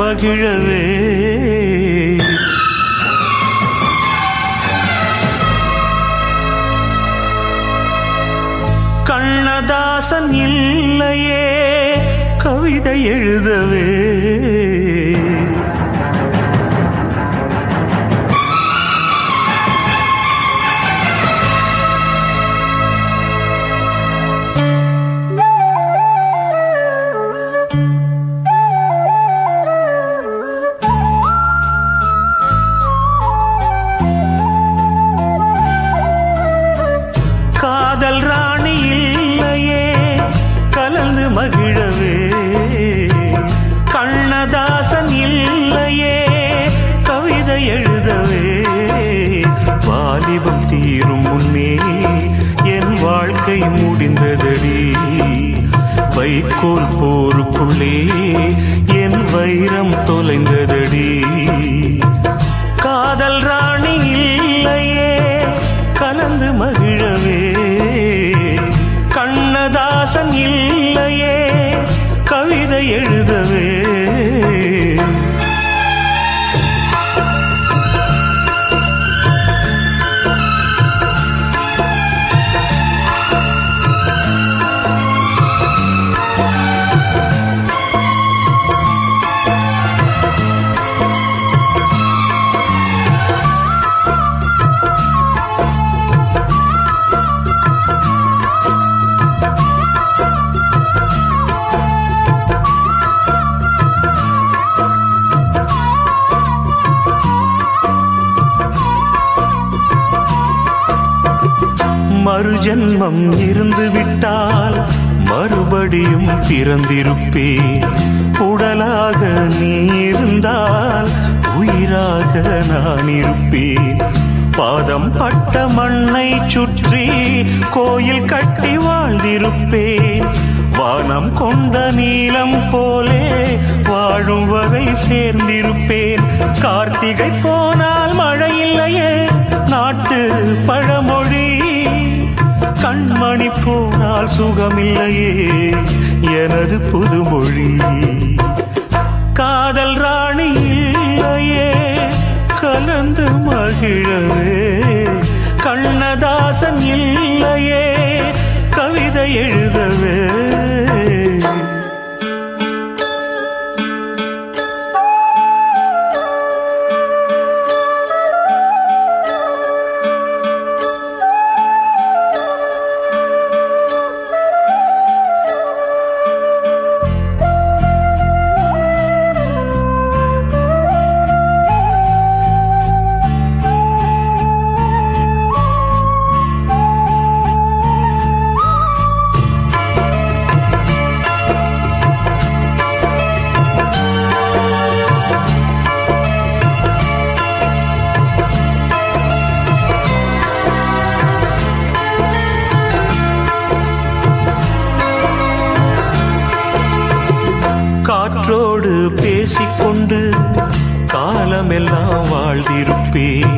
மகிழவே. கண்ணதாசன் இல்லையே கவிதை எழுதவே. காதல் ராணி இல்லையே கலந்து மகிழவே. கண்ணதாசன் இல்லையே கவிதை எழுதவே. வாலிபம் தீரும் முன்னே என் வாழ்க்கை முடிந்ததடி. வைக்கோல் போருக்குள்ளே என் வைரம் தொலைந்ததடி. காதல் ராணி இல்லையே கலந்து மகிழவே. கண்ணதாசன் இல்லையே கவிதை எழுதவே. மறுஜன்மம் இருந்து விட்டால் மறுபடியும் பிறந்திருப்பேன். உடலாக நீ இருந்தால் உயிராக நான் இருப்பேன். பாதம் பட்ட மண்ணை சுற்றி கோயில் கட்டி வாழ்ந்திருப்பேன். வானம் கொண்ட நீலம் போலே வாழும் வரை சேர்ந்திருப்பேன். கார்த்திகை போனால் மழை இல்லையே நாட்டு பழமொழி. கண்மணி போனால் சுகமில்லையே எனது புதுமொழி. காதல் ராணி இல்லையே கலந்து மகிழவே. கண்ணதாசன் இல்லையே கவிதை எழுதவே. காற்றோடு பேசிக்கொண்டு காலமெல்லாம் வாழ்ந்திருப்பேன்.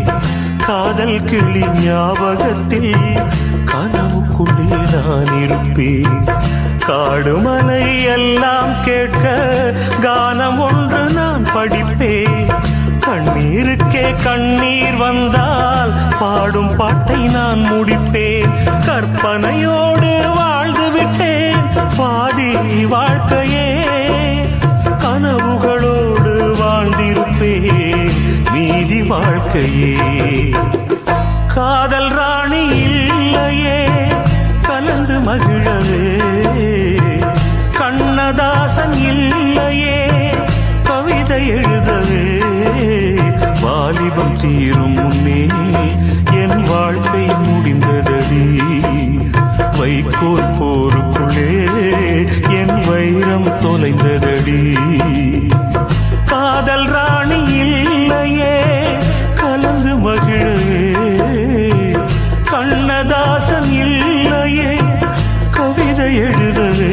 காதல் கிளி ஞாபகத்தில் கனவுக்குள்ளே நான் இருப்பேன். காடு மலை எல்லாம் கேட்க கானம் ஒன்று நான் படிப்பேன். கண்ணீருக்கே கண்ணீர் வந்தால் பாடும் பாட்டை நான் முடிப்பேன். கற்பனையோடு வாழ்ந்து விட்டேன் பாதி வாழ்க்கையே. கனவுகளோடு வாழ்ந்திருப்பேன் மீதி வாழ்க்கையே. காதல் ராணி இல்லையே கலந்து மகிழவே. கண்ணதாசன் இல்லையே கவிதை எழுதவே. வாலிபம் தீரும் முன்னே என் வாழ்க்கை முடிந்ததடி. வைக்கோல் போருக்குள்ளே என் வைரம் தொலைந்ததடி. காதல் ராணி இல்லையே கலந்து மகிழவே. கண்ணதாசன் இல்லையே கவிதை எழுதவே.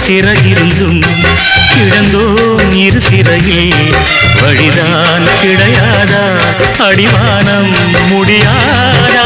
சிறகிருந்தும் கிடந்தோம் இரு சிறையில் வழிதான் கிடையாதா அடிவானம் முடியாதா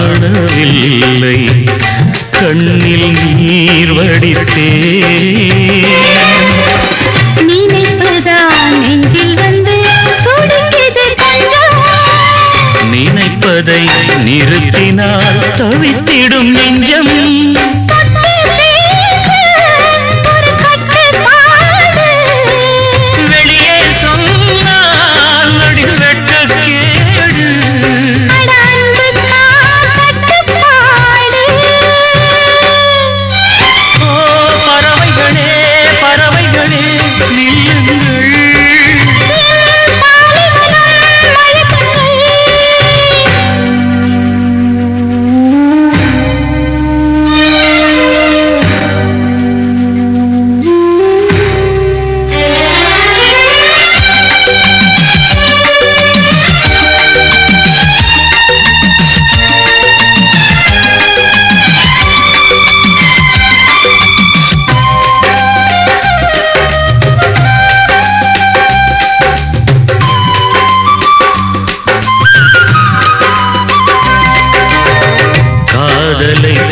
காணவில்லை கண்ணில் நீர் வடித்தே நினைப்பதான் நெஞ்சில் வந்து துடிக்குது கொஞ்சம் நினைப்பதை நிறுத்தினால் தவித்திடும் நெஞ்சம் வெளியே சொன்னால் நடில் வெட்கக்கேடு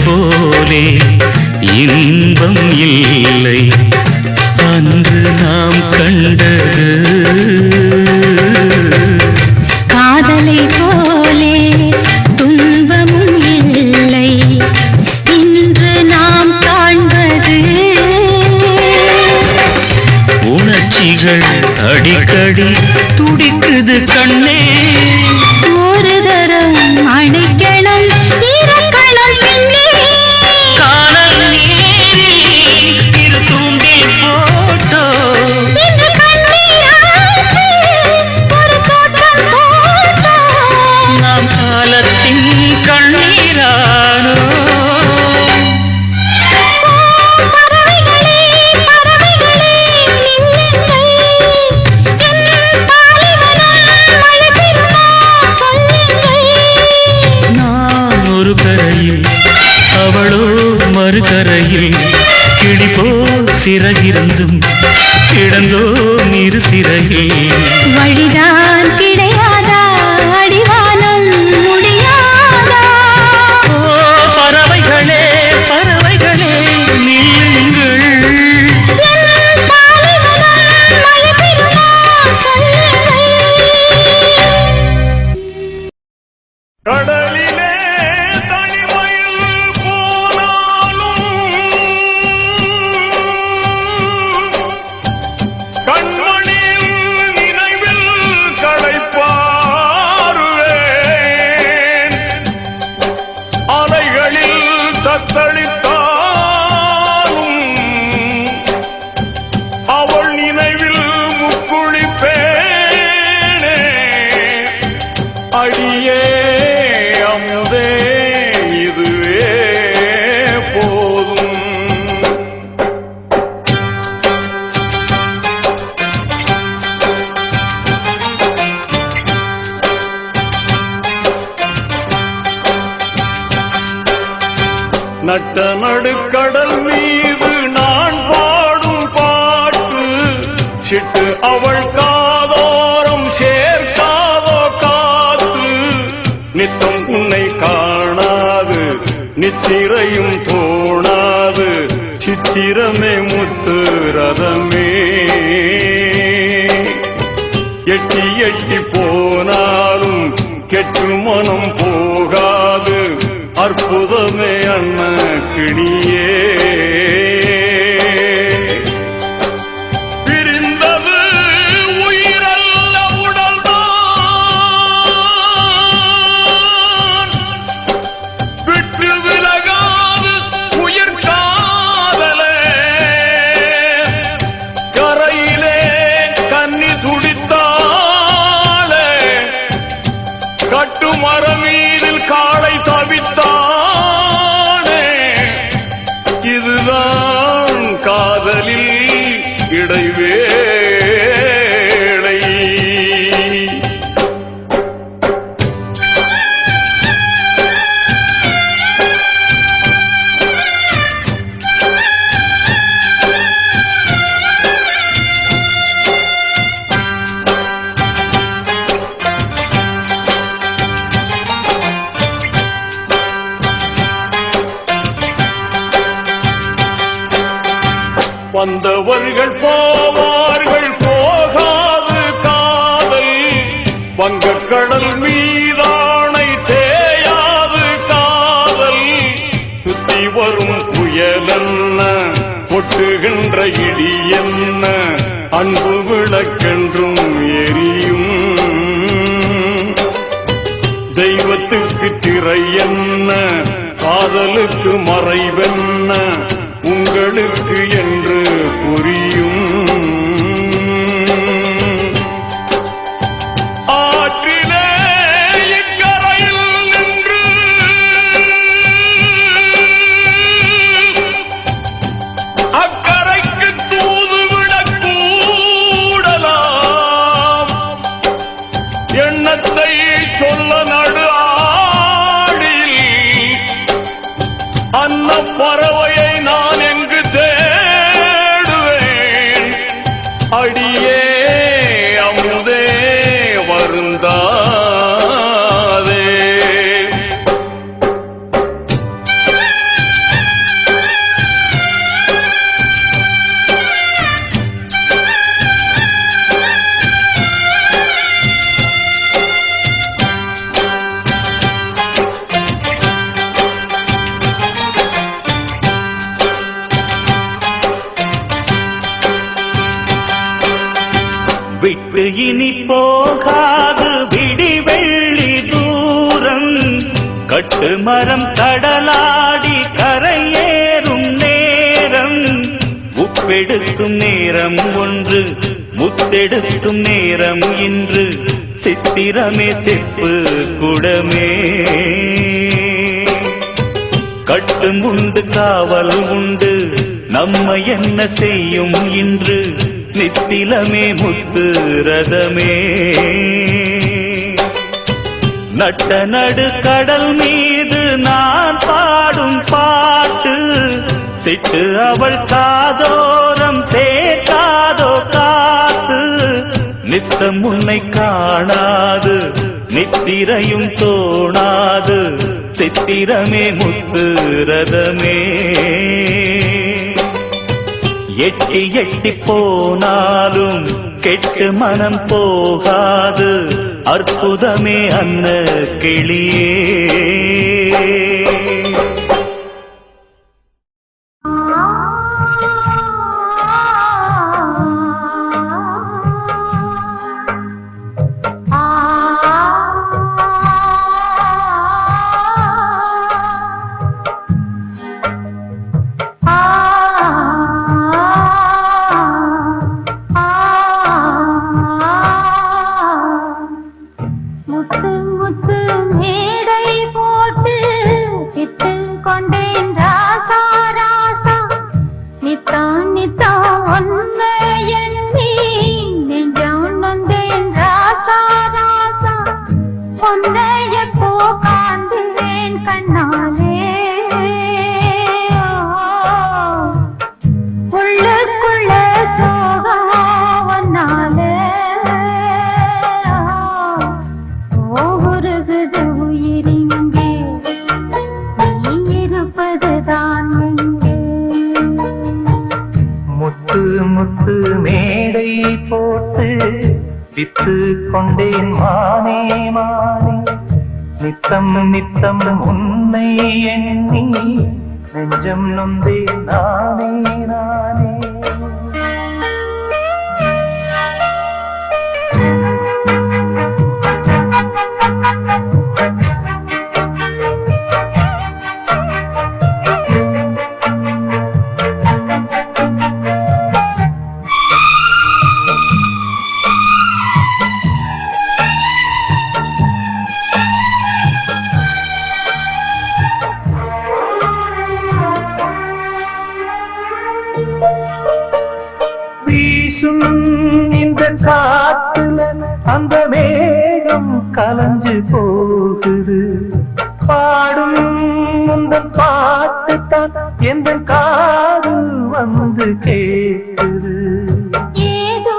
போலே இன்பம் இல்லை அன்று நாம் கண்டது காதலை போலே துன்பமும் இல்லை இன்று நாம் காண்பது உணர்ச்சிகள் அடிக்கடி துடிக்குது கண்ணே ஒரு தரம் அணைக்கணும் இறக்கணும் பின்னே காணல் நீரில் இரு தூண்டி போட்டோ இன்று கண்ணீராச்சு ஒரு தோட்டம் போட்டோ நாம் காலத்தின் கண்ணீரானோ பறவைகளே பறவைகளே நில்லுங்கள் என் பாலைவனம் மழை பெறுமா சொல்லுங்கள் நான் ஒரு கரையில் அவளோ மறுகரையில் கிளிபோ சிறகிருந்தும் கிடந்தோம் இரு சிறையில் வழிதான் கிடையாதா அடிவானம் முடியாதா ஓ பறவைகளே பறவைகளே நில்லுங்கள் என் பாலைவனம் மழை பெறுமா சொல்லுங்கள் கடலிலே தனிமையில் போனாலும் கண்மணியில் நினைவில் களைப்பாருவேன் அலைகளில் தத்தளித்தாலும் அவள் நினைவில் முக்குளிப்பேனே அடியே அமுதே இதுவே போதும் நட்ட நடுக்கடல் மீது நான் பாடும் பாட்டு சிட்டு அவள் காதோரம் சேர்க்காதோ காத்து நித்தம் உன்னை காணாது நித்திரையும் தோணாது சித்திரமே முத்து ரதமே எட்டி எட்டி போனாலும் கெட்டு மனம் போகாது அற்புதமே அண்ண கிளியே. பிரிந்தது உயிரல்ல உடல்தான், விட்டு விலகாது உயிர் காதலே. கரையிலே கன்னி துடித்தாளே, கட்டுமர மீதில் காளை தவித்தானே. இதுதான் காதலில் இடைவேளை. வந்தவர்கள் போவார்கள் போகாது காதல், வங்கக்கடல் மீதானை தேயாது காதல். சுத்தி வரும் புயலென்ன, கொட்டுகின்ற இடி என்ன, அன்பு விளக்கென்றும் எரியும். தெய்வத்துக்கு திரை என்ன, காதலுக்கு மறைவென்ன, உங்களுக்கு என்று புரியும். ஆற்றிலே இக்கரையில் நின்று அக்கரைக்கு தூதுவிடக் கூடலாம். எண்ணத்தை சொல்ல நடு ஆடியில் அன்ன பறவையை நான் எங்கு தேடுவேன். அடியே அமுதே வருந்தாதே. விட்டு இனி போகாது விடி வெள்ளி தூரம், கட்டு மரம் கடலாடி கரையேறும் நேரம். உப்பெடுக்கும் நேரம் ஒன்று, முத்தெடுக்கும் நேரம் இன்று. சித்திரமே செப்பு குடமே, கட்டும் உண்டு காவல் உண்டு, நம்மை என்ன செய்யும் இன்று. நித்திலமே முத்து ரதமே, நட்ட நடு கடல் மீது நான் பாடும் பாட்டு. சிட்டு அவள் காதோரம் சேர்க்காதோ காத்து. நித்தம் உன்னை காணாது நித்திரையும் தோணாது. சித்திரமே முத்து ரதமே, எட்டி எட்டி போனாலும் கெட்டு மனம் போகாது. அற்புதமே அன்ன கிளியே. முத்து மேடை போட்டு வித்து கொண்டேன் மானே மானே நித்தம் நித்தம் உன்னை எண்ணி நெஞ்சம் நொந்தே நானே நானே. இந்த காத்துல அந்த மேகம் கலஞ்சு போகுது. பாடும் இந்த பாட்டு தான் எந்த காது வந்து கேட்குது. ஏதோ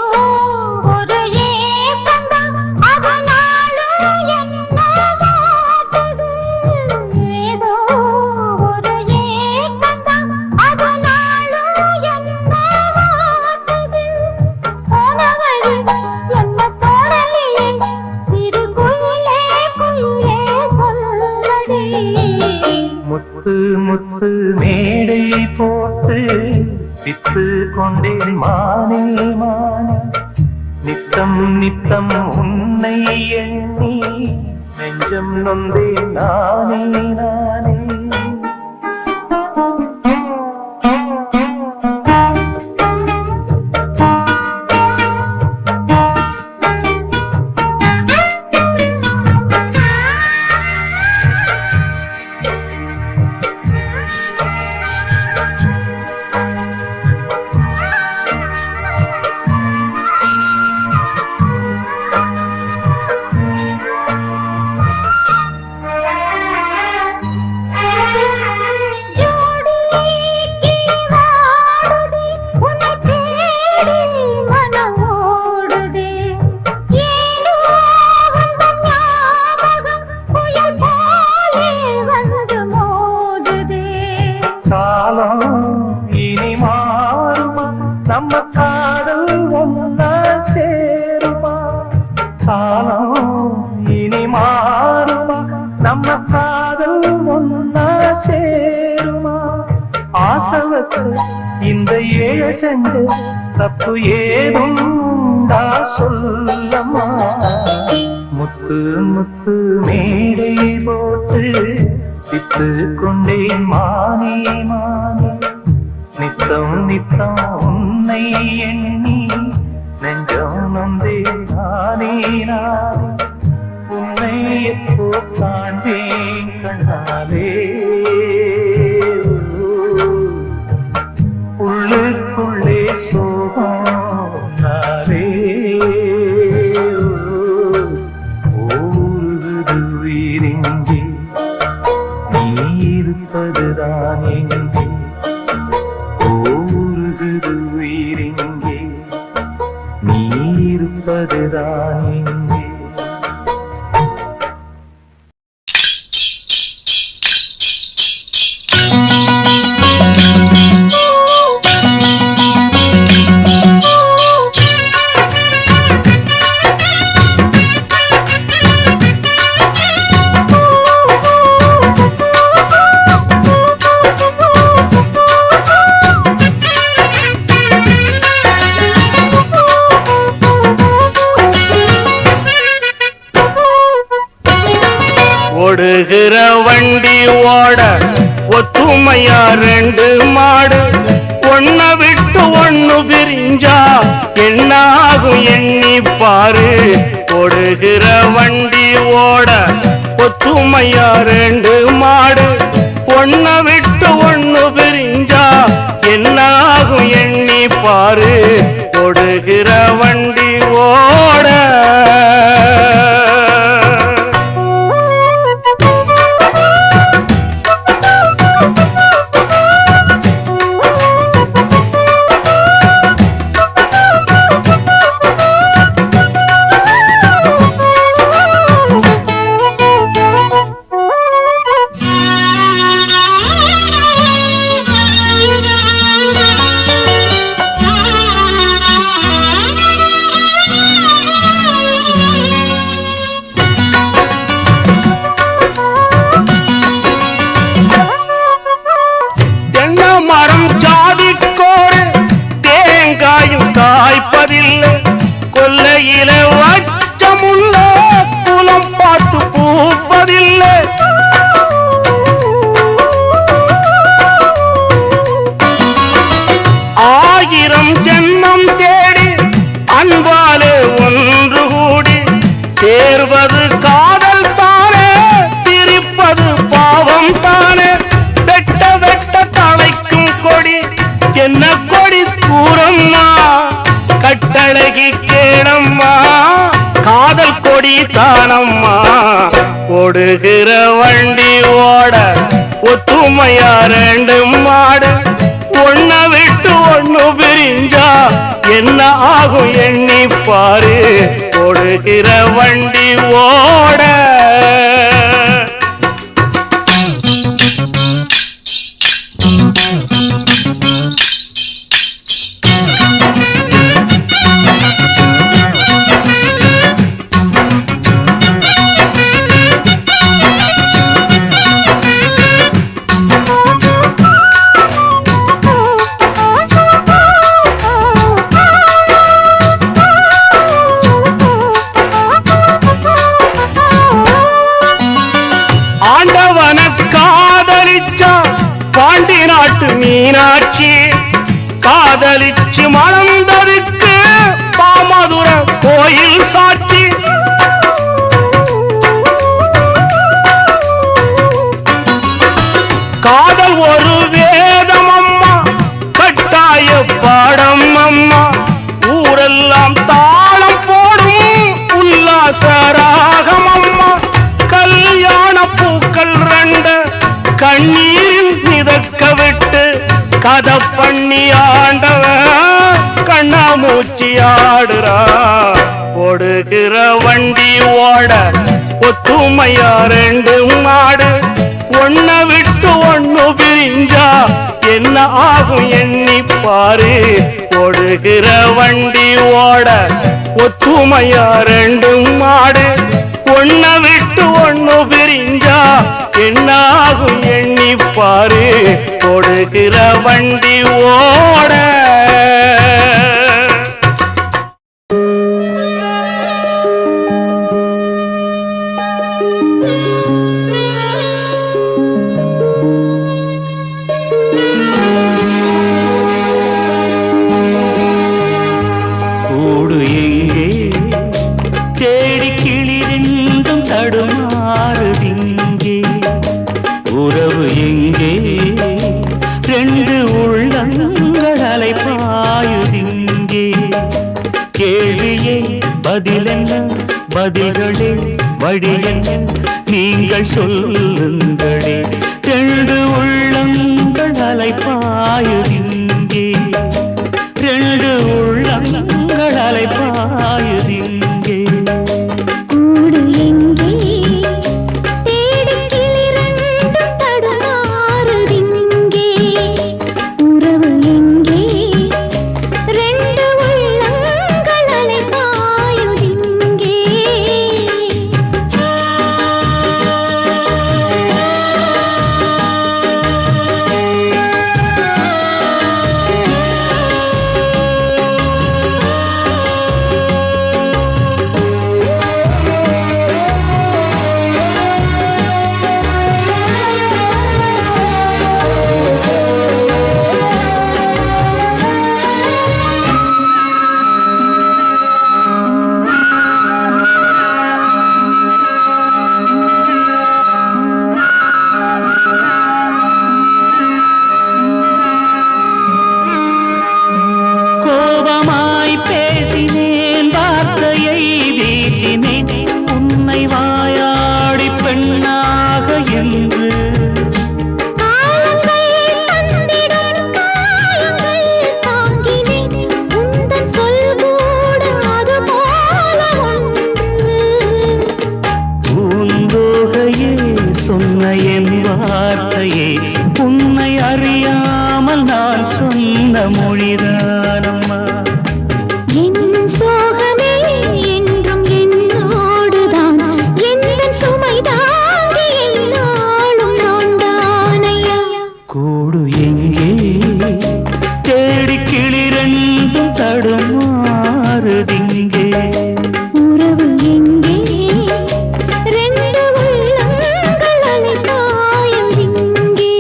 ஒரு ஏக்கந்தான் அதனாலும் என்ன வாட்டுது. ஏதோ ஒரு ஏக்கந்தான் அதனாலும் என்ன வாட்டுது. போன வழி என்ன தோணலையே சிறு குயிலே குயிலே சொல்லடி. முத்து முத்து மேடை போட்டு வித்து கொண்டேன் மானே மானே. நித்தம் நித்தம் உன்னை எண்ணி நெஞ்சம் நொந்தே நானே நானே. நம்ம காதல் ஒன்னா சேருமா? காலம் இனி மாறுமா? நம்ம காதல் ஒன்னா சேருமா? ஆசை வச்சு இந்த ஏழை செஞ்ச தப்பு ஏதும் உண்டா சொல்லம்மா? முத்து முத்து மேடை போட்டு வித்து கொண்டேன் மானே மானே. நித்தம் நித்தம் உன்னை எண்ணி நெஞ்சம் நொந்தே நானே நானே. உன்னை எப்போ காண்பேன் கண்ணாலே உள்ளுக்குள்ளே சோகம் நாளே. ஊருது உயிரின்றி நீ இருப்பதுதான் எங்கே. ஊருது உயிரிங்கே நீ இருப்பதுதான் எங்கே. ஓடுகிற வண்டி ஓட ஒத்துமையா ரெண்டு மாடு ஒன்ன விட்டு ஒண்ணு பிரிஞ்சா என்னாகும் எண்ணி பாரு. ஓடுகிற வண்டி ஓட ஒத்துமையா ரெண்டு மாடு ஒன்ன விட்டு ஒண்ணு பிரிஞ்சா என்னாகும் எண்ணி பாரு. ஓடுகிற வண்டி ஓட அன்பாலே ஒன்று கூடி சேர்வது காதல் தானே, பிரிப்பது பாவம் தானே. வெட்ட வெட்ட தலைக்கும் கொடி என்ன கொடி கூறம்மா, கட்டழகி கேளம்மா, காதல் கொடி தானம்மா. ஓடுகிற வண்டி ஓட ஒத்துமையா ரெண்டு மாடு, ஒன்ன விட்டு ஒண்ணு பிரிஞ்சா என்ன ஆகும் எண்ணி பாரு. ஓடுகிற வண்டி ஓட பாண்டி நாட்டு மீனாட்சி காதலிச்சு மணந்தருக்கு பாமதுர கோயில் சாட்சி. காதல் ஒரு வேதம் அம்மா, கட்டாய பாடம் அம்மா, ஊரெல்லாம் தாளம் போடும் உல்லாச ராகம் அம்மா. கல்யாண பூக்கள் ரெண்டு கண்ணீரில் மிதக்க விட்டு கதை பண்ணி ஆண்டவன் கண்ணாமூச்சி ஆடுறா. ஓடுகிற வண்டி ஓட ஒத்துமையா ரெண்டு மாடு, ஒன்ன விட்டு ஒண்ணு பிரிஞ்சா என்ன ஆகும் எண்ணி பாரு. ஓடுகிற வண்டி ஓட ஒத்துமையா ரெண்டு மாடு, ஒன்ன விட்டு ஒண்ணு பிரிஞ்சா என்னாகும் எண்ணி பாரு. ஓடுகிற வண்டி ஓட கூடு எங்கே தேடி கிளி ரெண்டும் தடுமாறுதிங்கே, உறவு எங்கே ரெண்டு உள்ளங்கள் அலைபாயுதிங்கே. கேள்வியே பதிலென்ன, பதில்களே வழியென்ன, நீங்கள் சொல்லுங்களே. ரெண்டு உள்ளங்கள் அலைபாயுதிங்கே, ரெண்டு உள்ளங்கள் அலைபாயுதிங்கே. கூடு எங்கே தேடி கிளி ரெண்டும் தடுமாறுதிங்கே, உறவு எங்கே ரெண்டு உள்ளங்கள் அலைபாயுதிங்கே. கோபமாய் பேசினேன், வார்த்தையை வீசினேன், உன்னை வாயாடி பெண்ணாக என்று. காலங்கள் தந்திடும் காயங்கள் தாங்கினேன், உந்தன் சொல் கூட அது போல ஒன்று. பூந்தோகையே சொன்ன என் வார்த்தையே, உன்னை அறியாமல் நான் சொன்ன மொழிதானம்மா. என் சோகமே என்றும் என்னோடுதான், எந்தன் சுமை தாங்கி என்னாலும் நான் தானையா. கூடு எங்கே தேடி கிளி ரெண்டும் தடுமாறுதிங்கே, உறவு எங்கே ரெண்டு உள்ளங்கள் அலைபாயுதிங்கே.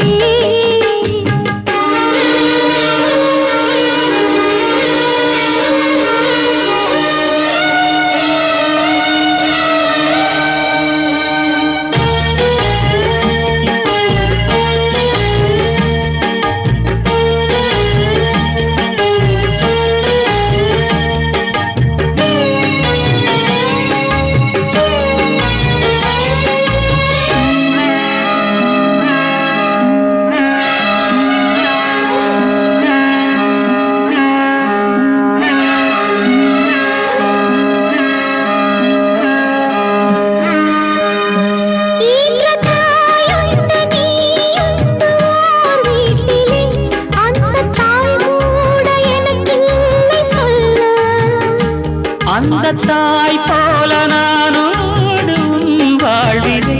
அந்த தாய் போல நானோடு உன் வாழ்விலே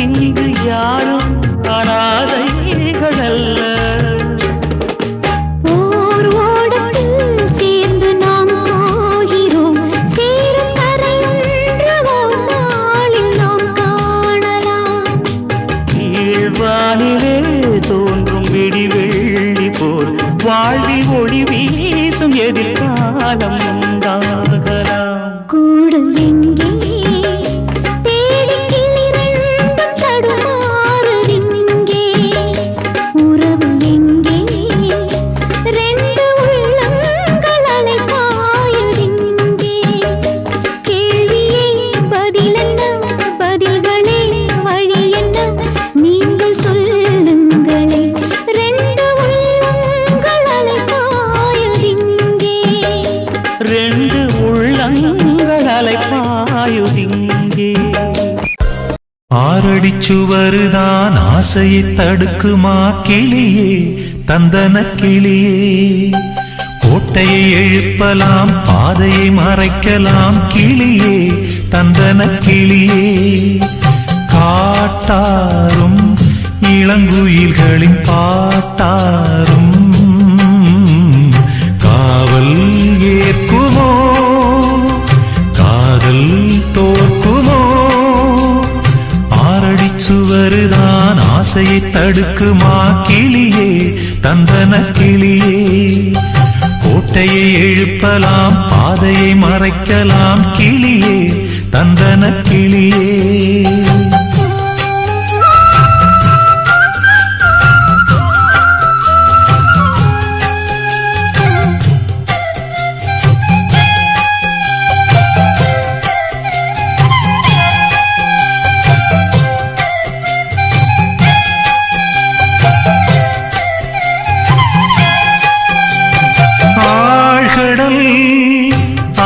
இங்கு யாரும் அனாதைகள் அல்ல. ஓர் ஓடத்தில் சேர்ந்து நாம் போகிறோம், சேரும் கரையொன்று ஓர் நாளில் நாம் காணலாம். கீழ்வானிலே தோன்றும் விடிவெள்ளி போல் வாழ்வில் ஒளி வீசும் எதிர்காலம் உண்டாகலாம். கூடு எங்கே தேடி கிளிரண்டும் தடுமாறுதிங்கே, உறவு எங்கே ரெண்டு உள்ளங்கள் அலைபாயுதிங்கே. கேள்வியே பதிலென்ன, பதில்களே வழி என்ன, நீங்கள் சொல்லுங்களே. ரெண்டு உள்ளங்கள் அலைபாயுதிங்கே, ரெண்டு உள்ளங்கள் அலைபாயுதிங்கே. ஆறடிச்சுவருதான் ஆசையை தடுக்குமா கிளியே, தந்தன கிளியே. கோட்டையை எழுப்பலாம், பாதையை மறைக்கலாம் கிளியே, தந்தன கிளியே. காட்டாரும் இளங்குயில்களின் பாட்டாரும் காவல் ஏற்குமோ, காதல் தோற்குமோ. ஆறடிச்சுவருதான் ஆசையை தடுக்குமா கிளியே, தந்தன கிளியே. கோட்டையை எழுப்பலாம், பாதையை மறைக்கலாம் கிளியே, தந்தன கிளியே.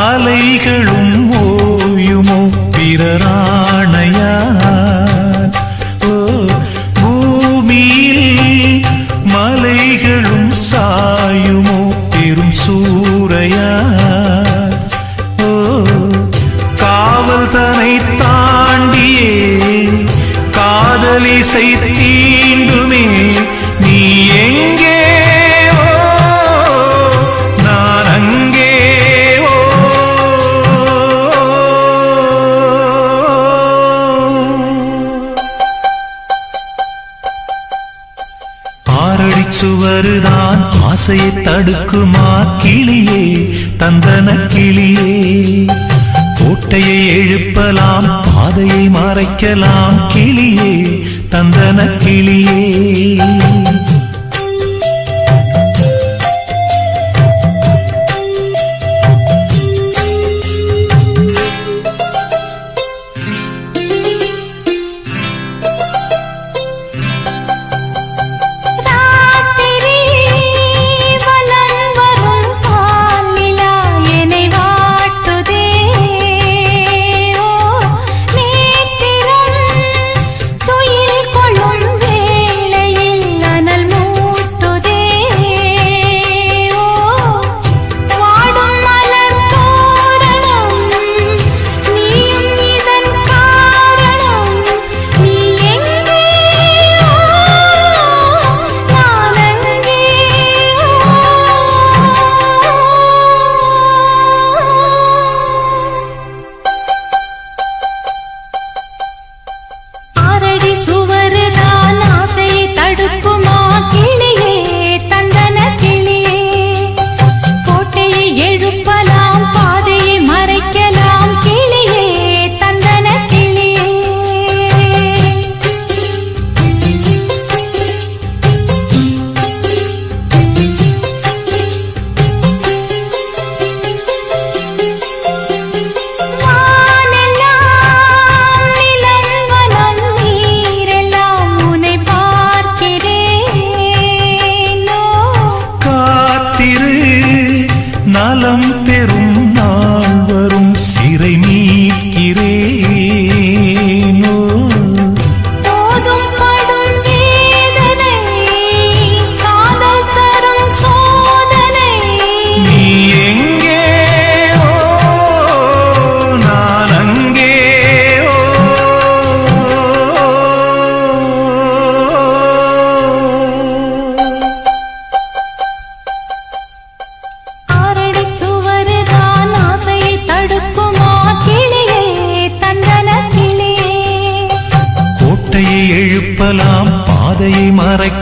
அலைகளும் ஓயுமோ பிறராணையார், பூமியில் மலைகளும் சாயுமோ பெரும் சூறையார். காவல் தனை தாண்டியே காதலிசை தீண்டுமே, நீ எங்கே நான் அங்கே. ஆறடிச்சுவருதான் ஆசையை தடுக்குமா கிளியே, தந்தன கிளியே. கோட்டையை எழுப்பலாம், பாதையை மறைக்கலாம் கிளியே, தந்தன கிளியே. நேத்திரம் துயில் கொள்ளும் வேளையில் அனல்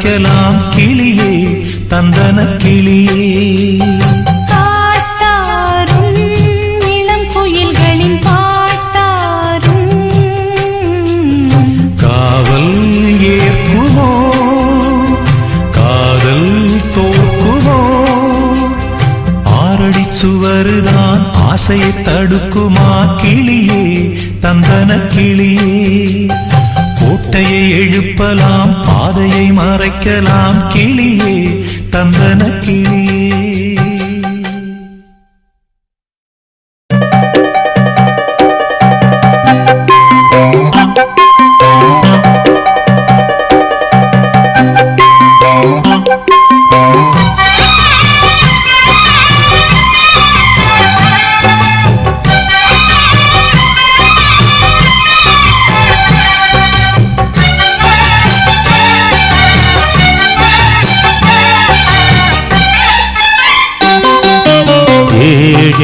மறைக்கலாம் கிளியே தந்தன கிளியே. காட்டாரும் இளம் குயில்களின் பாட்டாரும் காவல் ஏற்குமோ காதல் தோற்குமோ ஆரடி சுவருதான் ஆசையை தடுக்குமா கிளியே தந்தன கிளியே. கோட்டையை எழுப்பலாம் பாதையை மறைக்கலாம் கிளியே தந்தன கிளியே.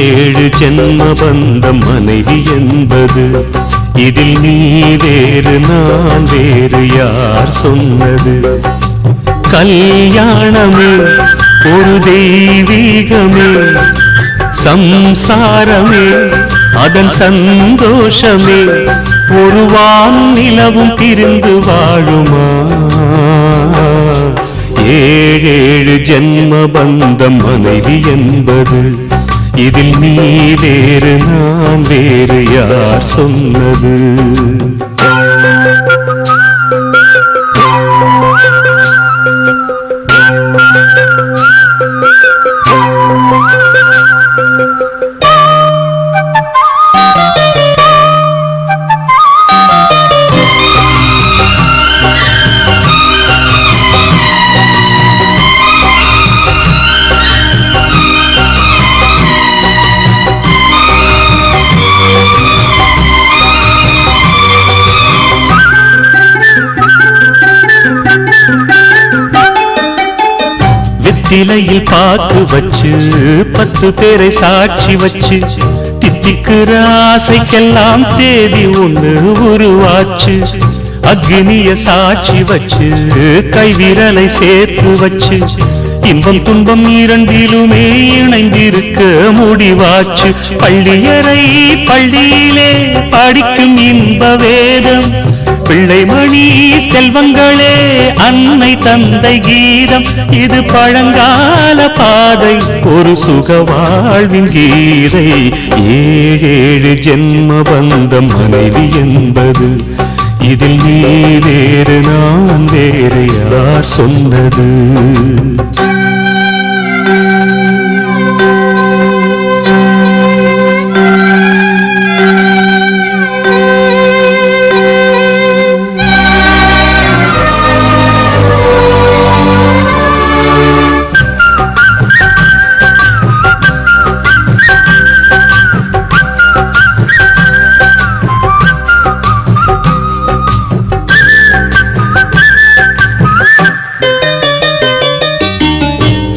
ஏழு ஜென்ம பந்தம் மனைவி என்பது இதில் நீ வேறு நான் வேறு யார் சொன்னது? கல்யாணமே ஒரு தெய்வீகமே சம்சாரமே அதன் சந்தோஷமே ஒரு வான் நிலவும் பிரிந்து வாழுமா? ஏழு ஜென்ம பந்தம் மனைவி என்பது இதில் நீ வேறு நான் வேறு யார் சொன்னது? சிலையில் பாக்கு வச்சு 10 பேரை சாட்சி வச்சு தித்திக்கிற ஆசைக்கெல்லாம் தேதி ஒண்ணு உருவாச்சு. அக்னிய சாட்சி வச்சு கைவிரலை சேர்த்து வச்சு இன்பம் துன்பம் இரண்டிலுமே இணைந்திருக்க முடிவாச்சு. பள்ளியறை பள்ளியிலே படிக்கும் இன்ப வேதம் பிள்ளைமணி செல்வங்களே அன்னை தந்தை கீதம் இது பழங்கால பாதை ஒரு சுக வாழ்வின் கீதை. ஏழு ஜென்ம பந்தம் மனைவி என்பது இதில் நீ வேறு நான் வேறு யார் சொன்னது?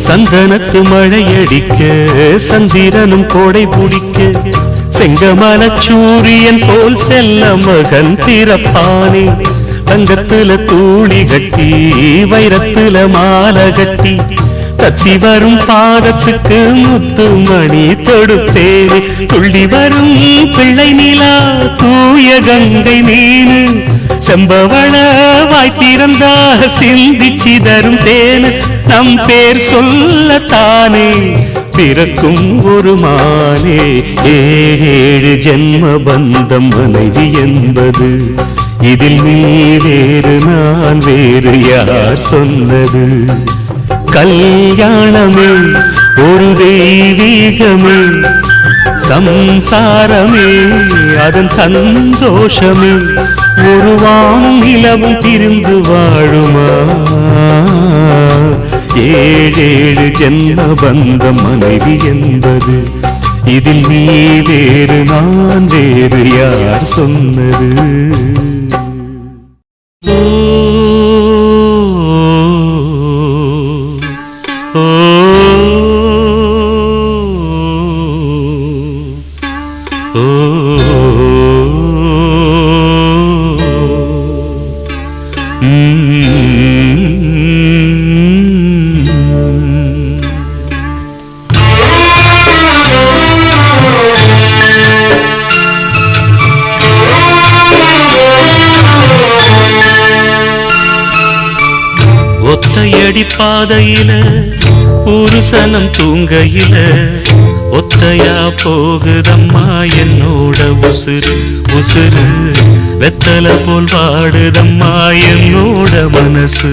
சந்தனத்து மழையடிக்க சந்திரனும் கோடை பிடிக்க செங்கமல சூரியன் போல் செல்ல மகன் பிறப்பானே. தங்கத்துல தூளி கட்டி வைரத்துல மாலை கட்டி தத்தி வரும் பாதத்துக்கு முத்து மணி தொடுப்பேனே. துள்ளி வரும் பிள்ளை நிலா தூய கங்கை மீனு செம்பவள வாய்த்திறந்தா சிந்திச்சி தரும் தேனு நம் பேர் சொல்லத்தானே பிறக்கும் ஒரு மானே. ஏழு ஜென்ம பந்தம் மனைவி என்பது இதில் நீ வேறு நான் வேறு யார் சொன்னது? கல்யாணமே ஒரு தெய்வீகமே சம்சாரமே அதன் சந்தோஷமே ஒரு வானும் நிலவும் பிரிந்து வாழுமா? ஏழு ஜென்ம பந்தம் மனைவி என்பது இதில் நீ வேறு நான் வேறு யார் சொன்னது? ஒத்தையடி பாதையில ஒரு சனம் தூங்கையில ஒத்தையா போகுதம்மா என்னோட உசுறு உசுறு வெத்தலை போல் வாடுதம்மா என்னோட மனசு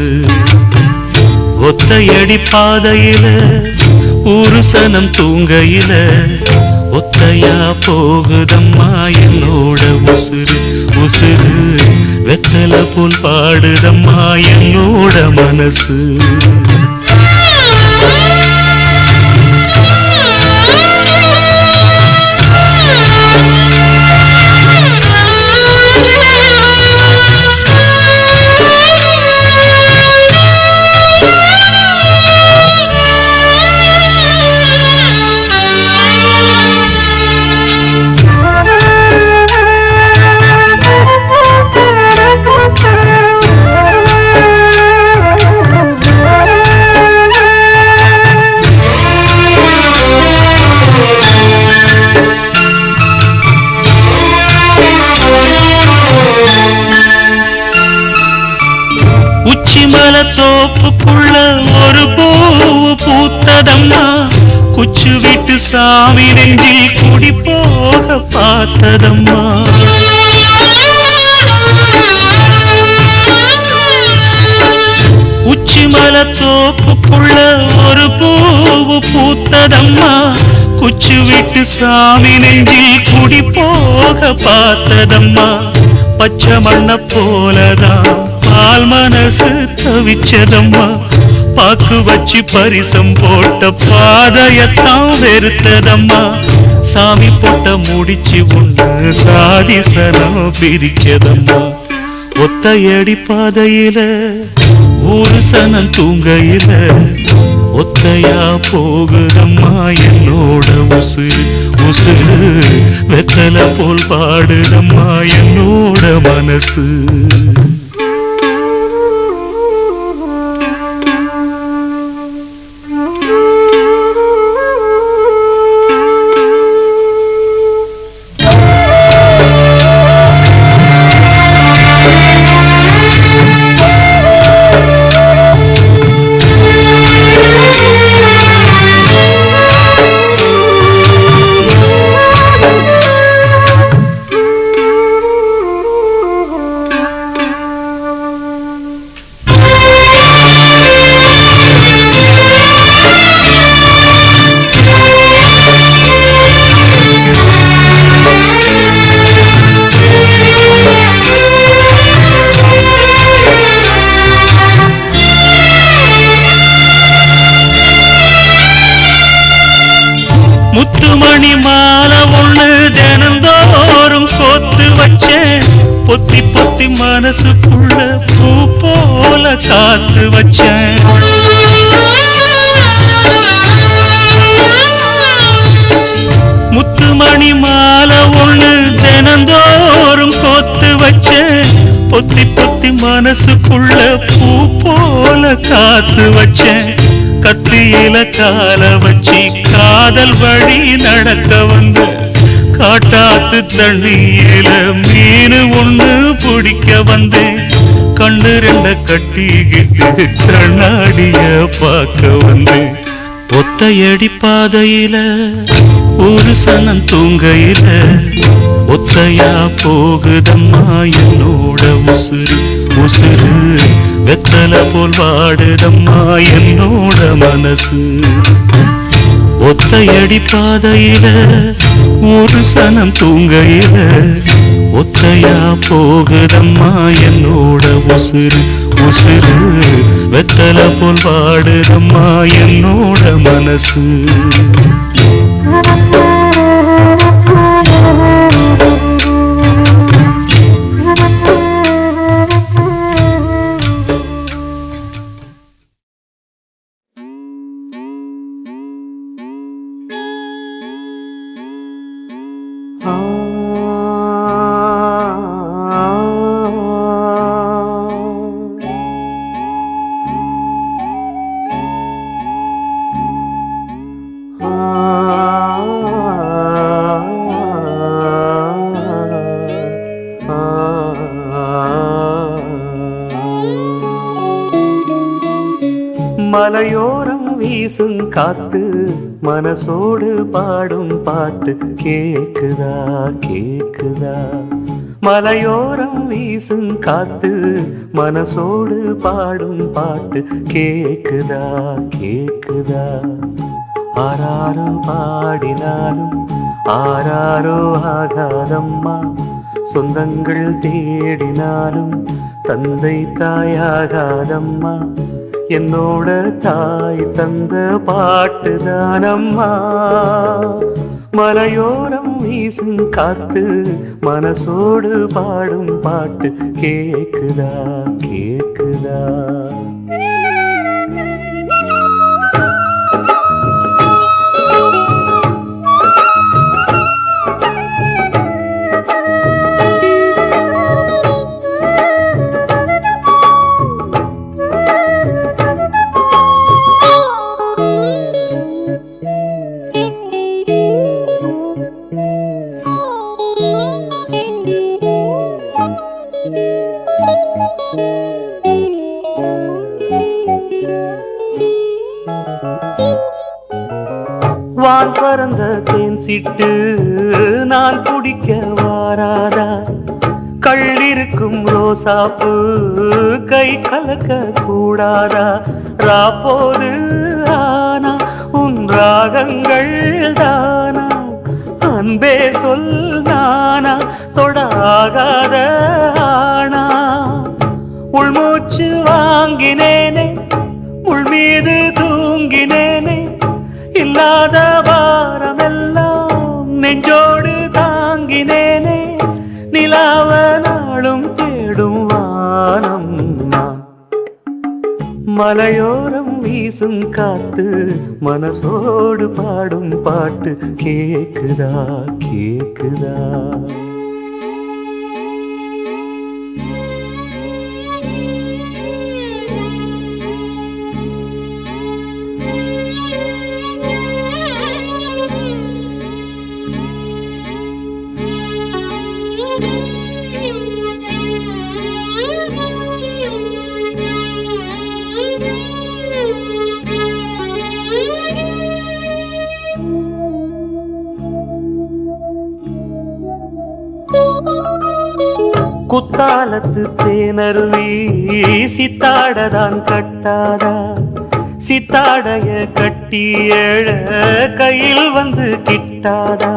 ஒத்தையடி பாதையில ஒரு சனம் தூங்கையில ஒத்தையா போகுதம்மா என்னோட உசுறு உசுறு வெத்தலை போல் பாடுதம்மா என்னோட மனசு தோப்புக்குள்ள ஒரு பூவு பூத்ததம்மா குச்சு விட்டு சாமி நெஞ்சில் குடி போக பார்த்ததம்மா உச்சிமல தோப்புக்குள்ள ஒரு பூவு பூத்ததம்மா குச்சு விட்டு சாமி நெஞ்சில் குடி போக பார்த்ததம்மா பச்சை மண்ண போலதான் பால் மனசு தவிச்சதம்மா பாக்கு வச்சு பரிசம் போட்ட பாதையத்தான் வெறுத்ததம்மா சாமி போட்ட முடிச்சு ஒண்ணு சாதிசனம் பிரிச்சதம்மா ஒத்தையடி பாதையில ஒரு சனம் தூங்கையில ஒத்தையா போகுதம்மா என்னோட உசுறு உசுறு வெத்தலை போல் பாடுதம்மா என்னோட மனசு முத்துமணி மாலை ஒண்ணு தினந்தோறும் கோத்து வச்சேன் பொத்தி பொத்தி மனசுக்குள்ள பூ போல காத்து வச்சேன் முத்துமணி மாலை ஒண்ணு தினந்தோறும் கோத்து வச்சேன் பொத்தி பொத்தி மனசுக்குள்ள பூ போல காத்து வச்சேன் கத்தியில கால வச்சு காதல் வழி நடக்க வந்து காட்டாத்து தண்ணியில மீனு ஒண்ணு பிடிக்க வந்தேன் கண்ணு ரெண்ட கட்டிக்கிட்டு கண்ணாடிய பார்க்க வந்தேன் ஒத்தையடி பாதையில ஒரு சனம் தூங்கையில ஒத்தையா போகுதம்மா என்னோட உசுறு உசுறு வெத்தலை போல் வாடுதம்மா என்னோட மனசு ஒத்தையடி பாதையில ஒரு சனம் தூங்கையில ஒத்தையா போகுதம்மா என்னோட உசுறு உசுறு வெத்தலை போல் வாடுதம்மா என்னோட மனசு மலையோரம் வீசும் காத்து மனசோடு பாடும் பாட்டு கேக்குதா கேக்குதா மலையோரம் வீசும் காத்து மனசோடு பாடும் பாட்டு கேக்குதா கேக்குதா ஆராரோ பாடினாலும் ஆராரோ ஆகாதம்மா சொந்தங்கள் தேடினாலும் தந்தை தாயாகாதம்மா என்னோட தாய் தந்த பாட்டுதானம்மா மலையோரம் வீசும் காத்து மனசோடு பாடும் பாட்டு கேக்குதா கேக்குதா வான் பறந்த தேன் சிட்டு நான் குடிக்க வாராதா கள்ளிருக்கும் ரோசாப்பு கை கலக்க கூடாதா ராப்போது ஆனா உன் ராகங்கள் தானா அன்பே சொல் நானா தொடாகாத ஆனா உள்மூச்சு வாங்கினேனே உள் மீது தூங்கினேனே இல்லாத வாரமெல்லாம் நெஞ்சோடு தாங்கினேனே நிலாவ நாளும் தேடும் வானம் நான் மலையோரம் வீசும் காத்து மனசோடு பாடும் பாட்டு கேக்குதா கேக்குதா குத்தாலத்து தேனருவி சித்தாடதான் கட்டாதா சித்தாடைய கட்டி எழ கையில் வந்து கிட்டாதா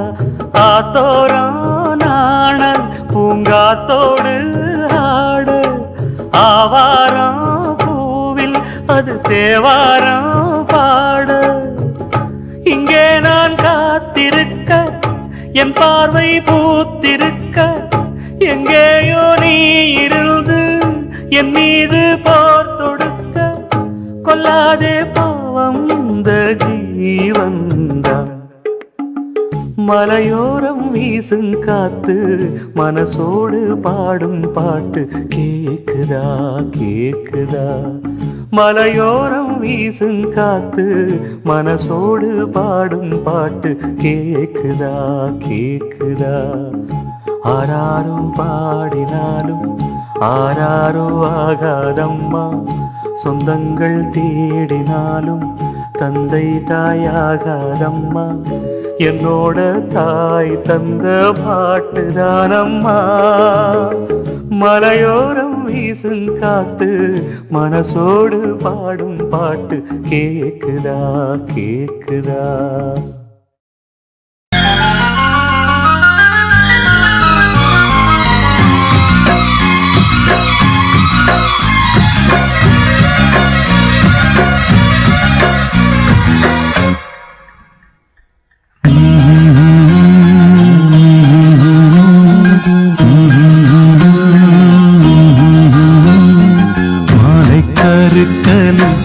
ஆத்தோரானாணன் பூங்காத்தோடு ஆட ஆவாரம் பூவில் அது தேவாரம் பாட இங்கே நான் காத்திருக்க என் பார்வை பூத்திருக்க எங்கேயோ நீ இருந்து என் மீது போர் தொடுக்க கொல்லாதே பாவம் இந்த ஜீவன்தான் மலையோரம் வீசும் காத்து மனசோடு பாடும் பாட்டு கேக்குதா கேக்குதா மலையோரம் வீசும் காத்து மனசோடு பாடும் பாட்டு கேக்குதா கேக்குதா ஆராரோ பாடினாலும் ஆராரோ ஆகாதம்மா சொந்தங்கள் தேடினாலும் தந்தை தாயாகாதம்மா என்னோட தாய் தந்த பாட்டுதானம்மா மலையோரம் வீசும் காத்து மனசோடு பாடும் பாட்டு கேக்குதா கேக்குதா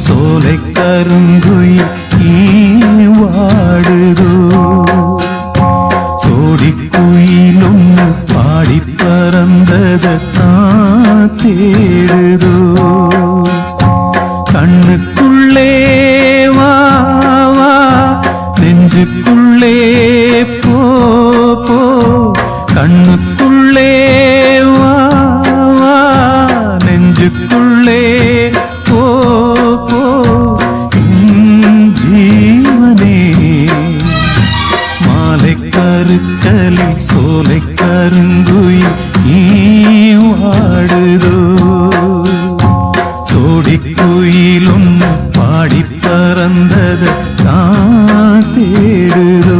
சோலை கருங்குயில் வாடுதோ சோடி குயிலும் பாடி பறந்ததை தேடுதோ கண்ணுக்குள்ளே வா வா நெஞ்சுக்குள்ளே போ போ கண்ணுக்குள்ளே வா வா நெஞ்சுக்குள்ளே போ போ கருக்கலில் சோலை கருங்குயில் நீ வாடுதோ சோடிக்குயில் ஒன்று பாடி பறந்தது தான் தேடுதோ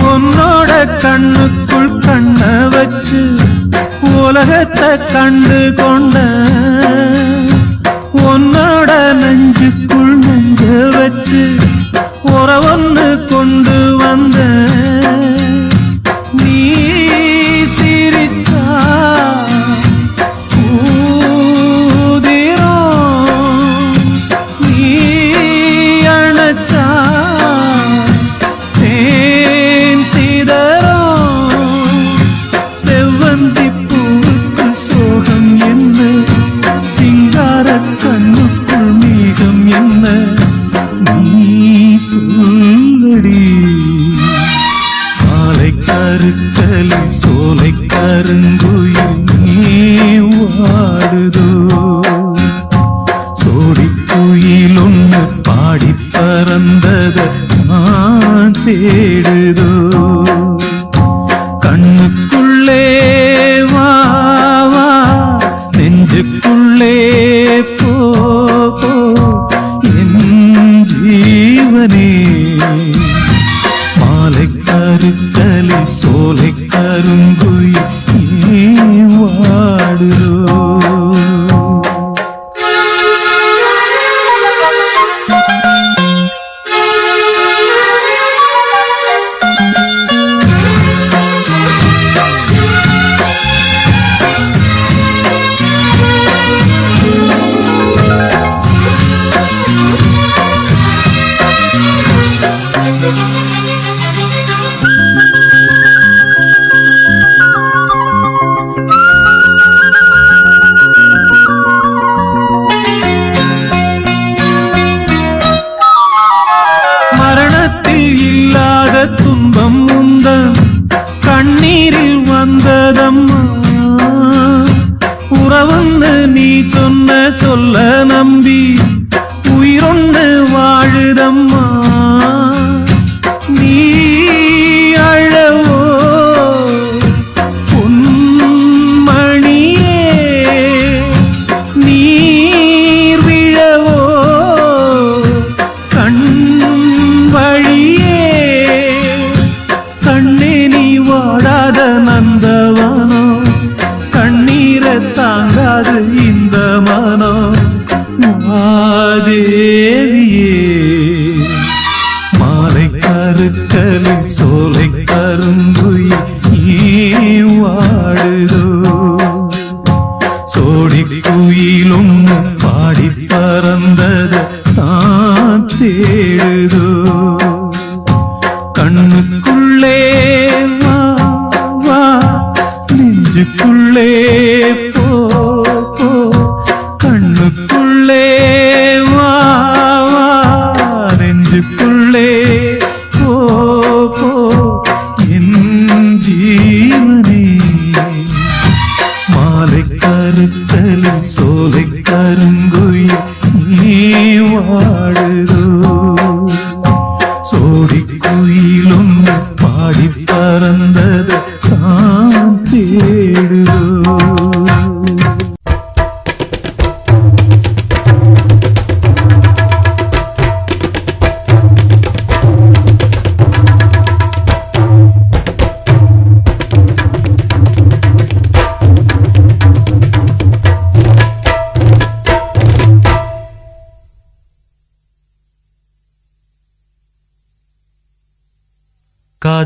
உன்னோட கண்ணுக்குள் கண்ண வச்சு உலகத்தை கண்டு கொண்ட உன்னோட நெஞ்சுக்குள் நெஞ்ச வச்சு உறவொன்னு கொண்டு வந்த நீ சிரிச்சா ஊதிரும் நீ அணைச்சா செவ்வந்தி பூவுக்கு சோகம் என்ன சிங்கார கண்ணுக்குள் மேகம் என்ன நீ சொல்லடி மாலை கருக்கலில் சோலை கருங்குயில் நீ வாடுதோ சோடிக்குயில் ஒன்று பாடி பறந்தத நான் தேடுதோ கண்ணுக்குள்ளே வா வா நெஞ்சுக்குள்ளே போ போ என் ஜீவனே மாலை கருக்கலில் சோலை கருங்குயில் நீ வாடுதோ இல்லாத துன்பம் உந்தன் கண்ணீரில் வந்ததம்மா உறவுன்னு நீ சொன்ன சொல்ல நம்பி உயிரொன்னு வாழுதம்மா நீ அழவோ பொன்மணியே நீர் விழவோ கண் வழியே கண்ணே நீ வாடாத நந்தவனோ கண்ணீரை தாங்காது இந்த மனோ மாதேவியே மாலை கருக்கலில் சோலை கருங்குயில் நீ வாடுதோ சோடிக்குயில் ஒன்று பாடி பறந்தது தான் தேடுதோ கண்ணுக்குள்ளே வா வா நெஞ்சுக்குள்ளே போ போ கண்ணுக்குள்ளே வா வா நெஞ்சுக்குள்ளே போ போ என் ஜீவனே மாலை கருத்தலில் சோலை கருங்குயில் நீ வாடுதோ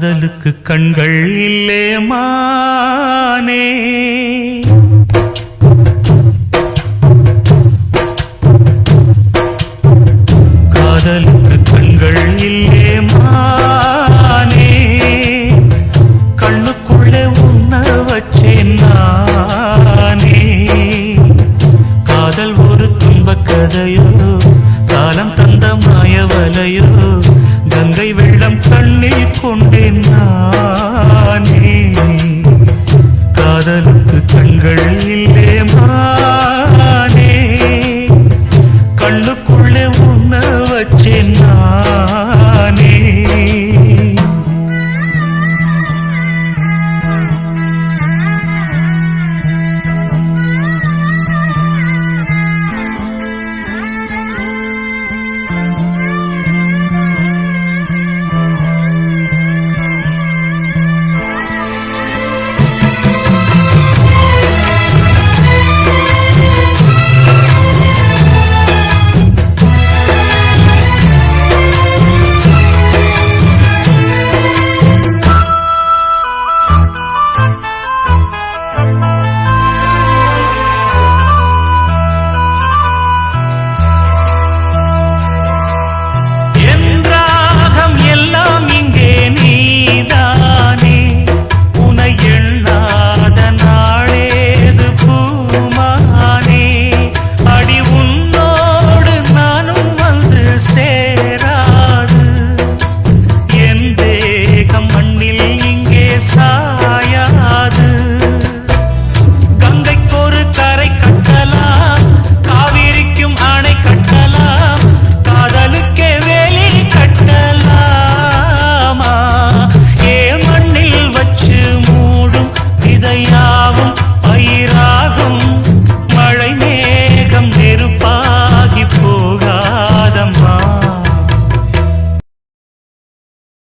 காதலுக்கு கண்கள் இல்லே மானே. காதலுக்கு கண்கள் இல்லே மானே. கண்ணுக்குள்ளே உன்ன வச்சேன் நானே. காதல் ஒரு துன்பக் கதையோ, காலம் தந்த மாயவலையோ, கங்கை வெள்ளம் கண்ணில் கொண்டேன் நானே. காதலுக்கு கண்கள் இல்லே மானே. கண்ணுக்குள்ளே உன்ன வச்சேன் நானே.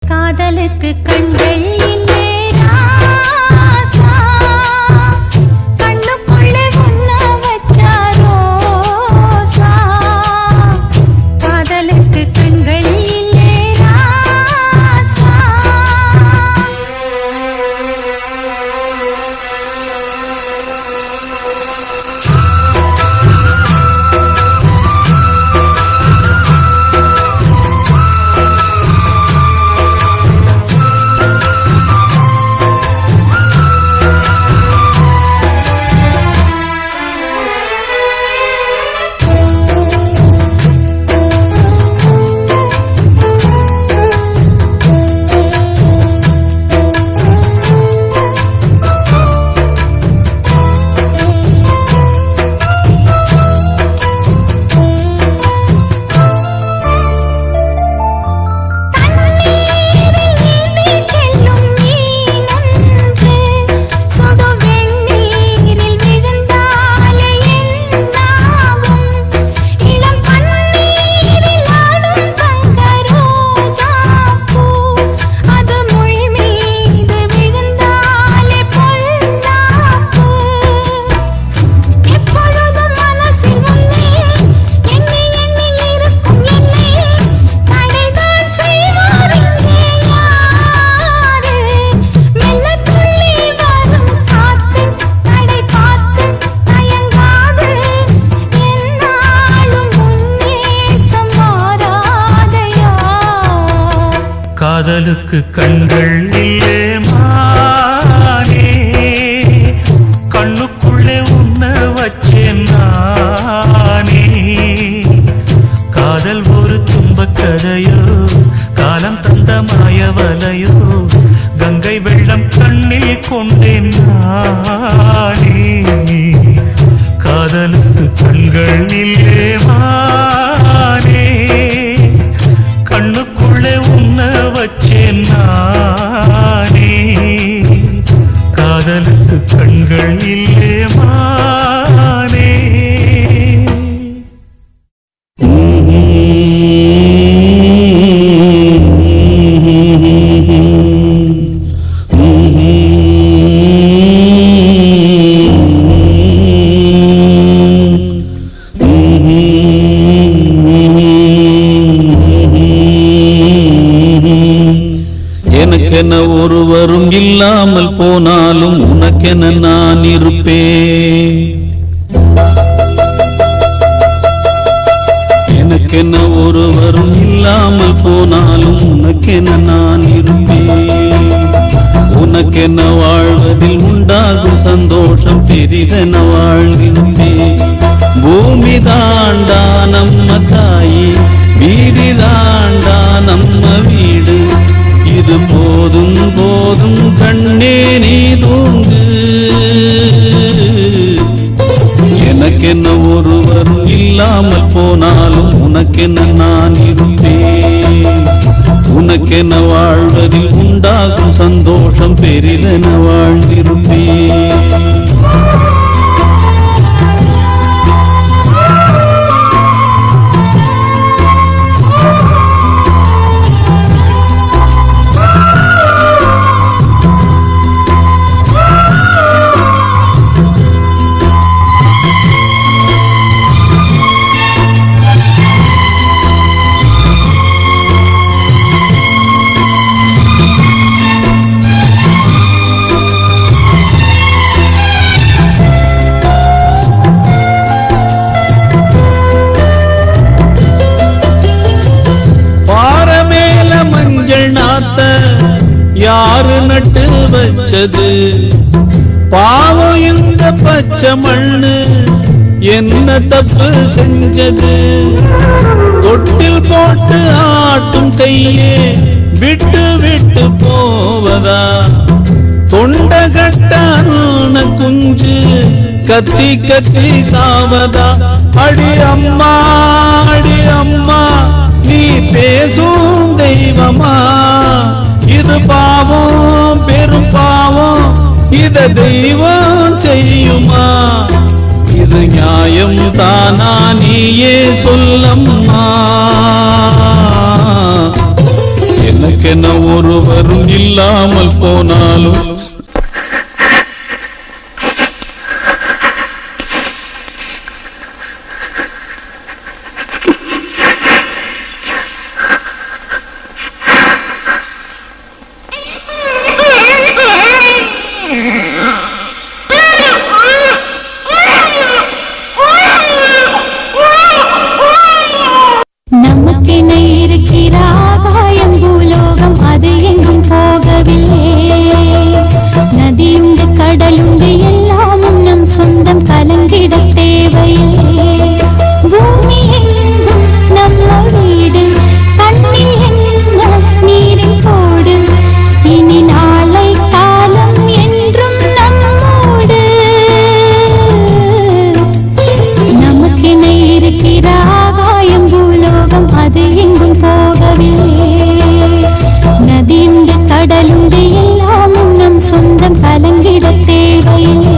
காதலுக்கு கண்கள் இல்லே ராசா. கண்ணுக்குள்ளே உன்ன வச்சா ரோசா. காதலுக்கு கண்கள் இல்லே ராசா. காதலுக்கு கண்கள் இல்லே மானே. கண்ணுக்குள்ளே உன்ன வச்சேன் நானே. காதல் ஒரு துன்பக் கதையோ, காலம் தந்த மாயவலையோ, கங்கை வெள்ளம் கண்ணில் கொண்டேன் நானே. காதலுக்கு கண்கள் இல்லே மானே. கண்ணுக்குள்ளே உன்ன வச்சேன் நானே. காதலுக்கு கண்கள் இல்லே மானே. எனக்கென ஒருவரும் இல்லாமல் போனாலும் உனக்கென நான் இருப்பேன். எனக்கென ஒருவரும் இல்லாமல் போனாலும் உனக்கென நான் இருப்பேன். உனக்கென வாழ்வதில் உண்டாகும் சந்தோஷம் பெரிதென வாழ்ந்திருப்பேன். பூமி தாண்டா நம்ம தாயி, வீதி தாண்டா நம்ம வீடு. இது போதும் போதும் கண்ணே நீ தூங்கு. எனக்கென்ன ஒருவரும் இல்லாமல் போனாலும் உனக்கென்ன நான் இருப்பேன். உனக்கென வாழ்வதில் உண்டாகும் சந்தோஷம் பெரிதென வாழ்ந்திருப்பேன். யாரு நட்டு வச்சது பாவம் இந்த பச்சை மண்ணு, என்ன தப்பு செஞ்சது? தொட்டில் போட்டு ஆட்டும் கையே விட்டு விட்டு போவதா? தொண்டை கட்டான குஞ்சு கத்தி கத்தி சாவதா? அடி அம்மா அடி அம்மா நீ பேசும் தெய்வமா? இது பாவம் பெரும் பாவம், இத தெய்வம் செய்யுமா? இது நியாயம் தானா நீயே சொல்லம்மா. எனக்கென ஒருவரும் இல்லாமல் போனாலும் நமக்கென இருக்கிற ஆகாயம் பூலோகம் அது எங்கும் போகவில்லை. நதியுண்டு கடலுண்டு எல்லாமும் நம் சொந்தம், கலங்கிட தேவையில்லை. பூமி எங்கும் நம்ம வீடு, கண்ணில் என்ன நீரின் கோடு. இனி நாளை காலம் என்றும் நம்மோடு. நமக்கென இருக்கிற ஆகாயம் பூலோகம் அது எங்கும் போகவில்லை. நதியுண்டு கடலுண்டு எல்லாமும் நம் சொந்தம், கலங்கிட தேவையில்லை.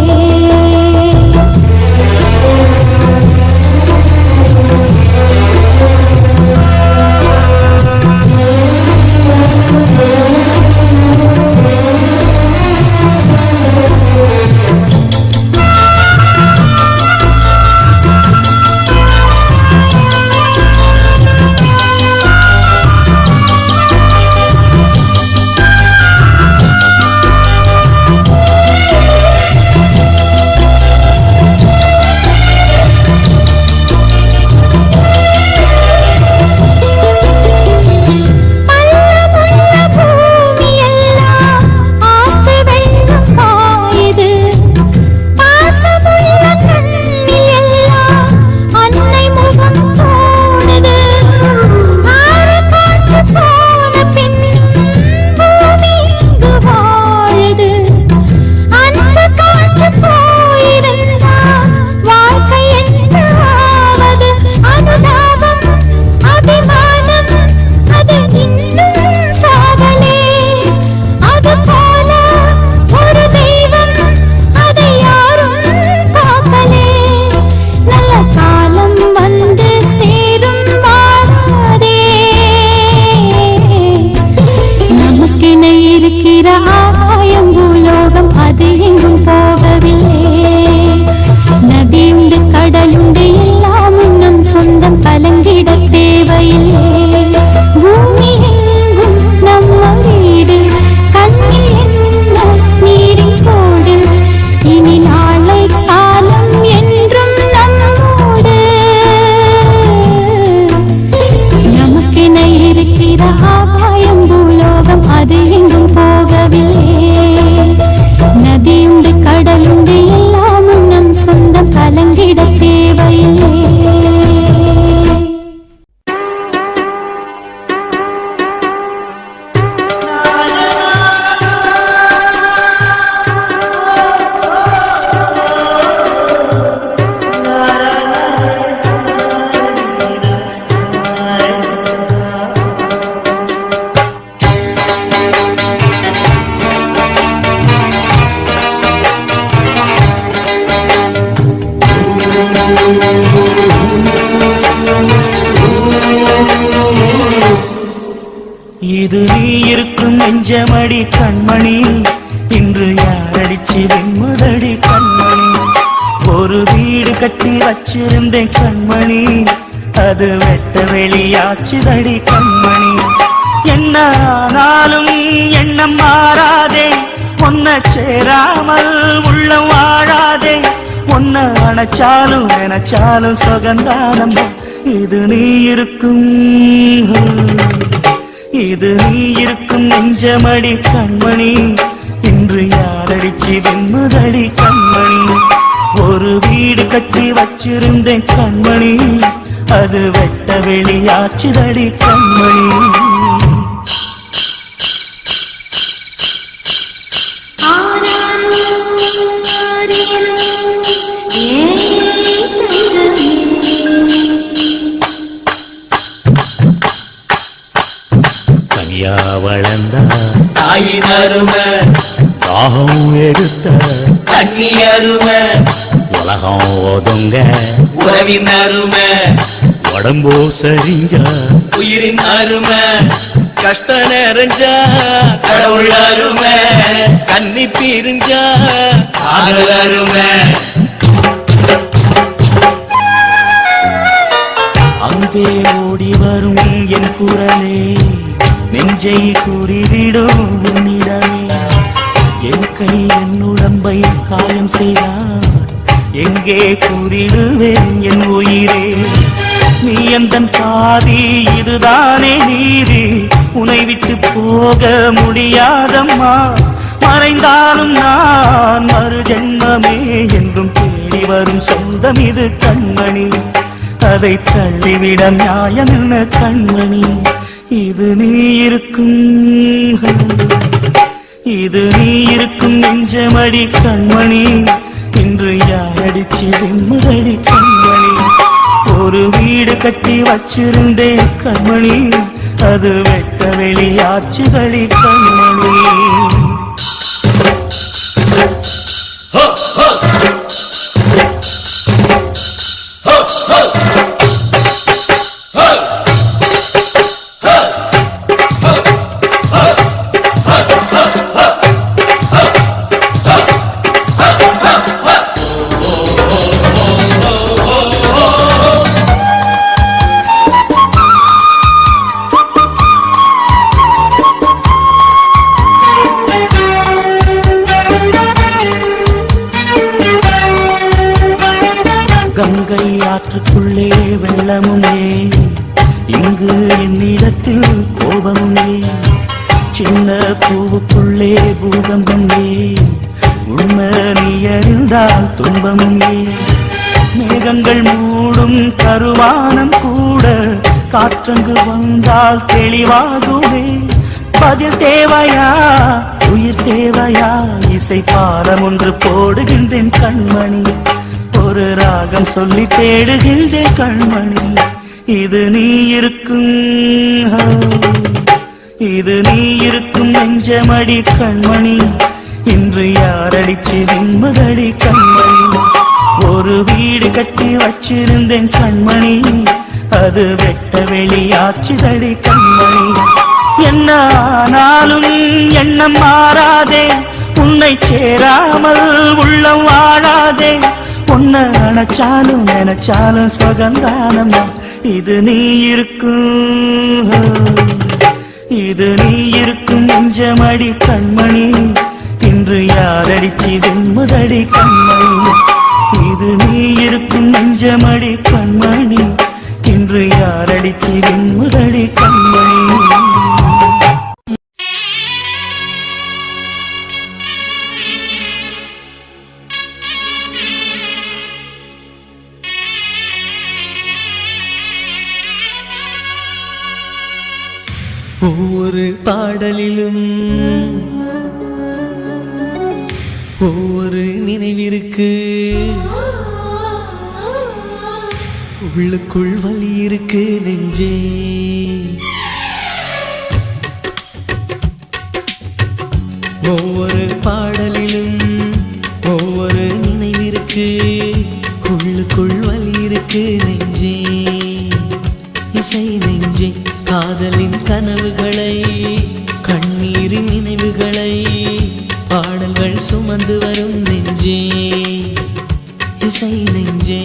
நெஞ்சமடி கண்மணி இன்று யாரடிச்சு வெண்முதடி கண்மணி ஒரு வீடு கட்டி வச்சிருந்தேன் கண்மணி அது வெட்ட வெளியாச்சுதடி கண்மணி என்ன ஆனாலும் எண்ணம் மாறாதே ஒன்ன சேராமல் உள்ளம் வாழாதே ஒன்ன அணைச்சாலும் நினைச்சாலும் சுகந்தானம்மா இது நீ இருக்கும் நெஞ்சமடி கண்மணி இன்று யாரடிச்சு வெண்முதடி கண்மணி ஒரு வீடு கட்டி வச்சிருந்தேன் கண்மணி அது வெட்ட வெளியாச்சுதடி கண்மணி கனியா வளர்ந்த தாயின் அருமை தாகம் எடுத்த தண்ணி அருமை உலகம் ஒதுங்க உறவின் அருமை உடம்போ சரிஞ்ச உயிரின் அருமை கஷ்ட நிறைஞ்சா கடவுள் அருமை கன்னி பிரிஞ்சா காதல் அருமை அங்கே ஓடி வரும் என் குரலே நெஞ்சை கூறிவிடும் உன்னிடமே என் கை என் உடம்பை காயம் செய்தார் எங்கே கூறிடுவேன் என் உயிரே நீ எந்தன் பாதி இதுதானே நீதி உன்னை விட்டு போக முடியாதம்மா மறைந்தாலும் நான் மறு ஜென்மமே என்றும் தேடி வரும் சொந்தம் இது கண்மணி அதை தள்ளிவிட நியாயம் என்ன கண்மணி இது நீ இருக்கும் நெஞ்சமடி கண்மணி இன்று யாரடிச்சு வெண்முதடி கண்மணி ஒரு வீடு கட்டி வச்சிருந்தேன் கண்மணி அது வெட்ட வெளியாச்சுதடி கண்மணி கங்கை ஆற்றுக்குள்ளே வெள்ளமுமே இங்கு என்னிடத்தில் கோபமுமே சின்ன பூவுக்குள்ளே பூகம்பமே உண்மை நீ அறிந்தால் துன்பமுமே மேகங்கள் மூடும் கருவானம் கூட காற்றங்கு வந்தால் தெளிவாகுமே பதில் தேவையா உயிர் தேவையா இசை பாடம் ஒன்று போடுகின்றேன் கண்மணி ஒரு ராகம் சொல்லி தேடுகின்றேன் கண்மணி இது நீ இருக்கும் நெஞ்சமடி கண்மணி இன்று யாரடிச்சு வெண்முதடி கண்மணி ஒரு வீடு கட்டி வச்சிருந்தேன் கண்மணி அது வெட்ட வெளியாச்சுதடி கண்மணி என்ன ஆனாலும் எண்ணம் மாறாதே உன்னை சேராமல் உள்ளம் வாழாதே பொண்ண அணைச்சாலும் நினைச்சாலும் சுகந்தானம்மா இது நீ இருக்கும் நெஞ்சமடி கண்மணி இன்று யாரடிச்சு வெண்முதடி கண்மணி இது நீ இருக்கும் நெஞ்சமடி கண்மணி இன்று யாரடிச்சு வெண்முதடி கண்மணி ஒவ்வொரு பாடலிலும் ஒவ்வொரு நினைவிற்கு உள்ளுக்குள் வலி இருக்கு நெஞ்சே ஒவ்வொரு பாடலிலும் ஒவ்வொரு நினைவிற்கு உள்ளுக்குள் வலி இருக்கு நெஞ்சே இசை நெஞ்சே காதலின் கனவுகளை கண்ணீரின் கனவுகளை பாடல்கள் சுமந்து வரும் நெஞ்சே இசை நெஞ்சே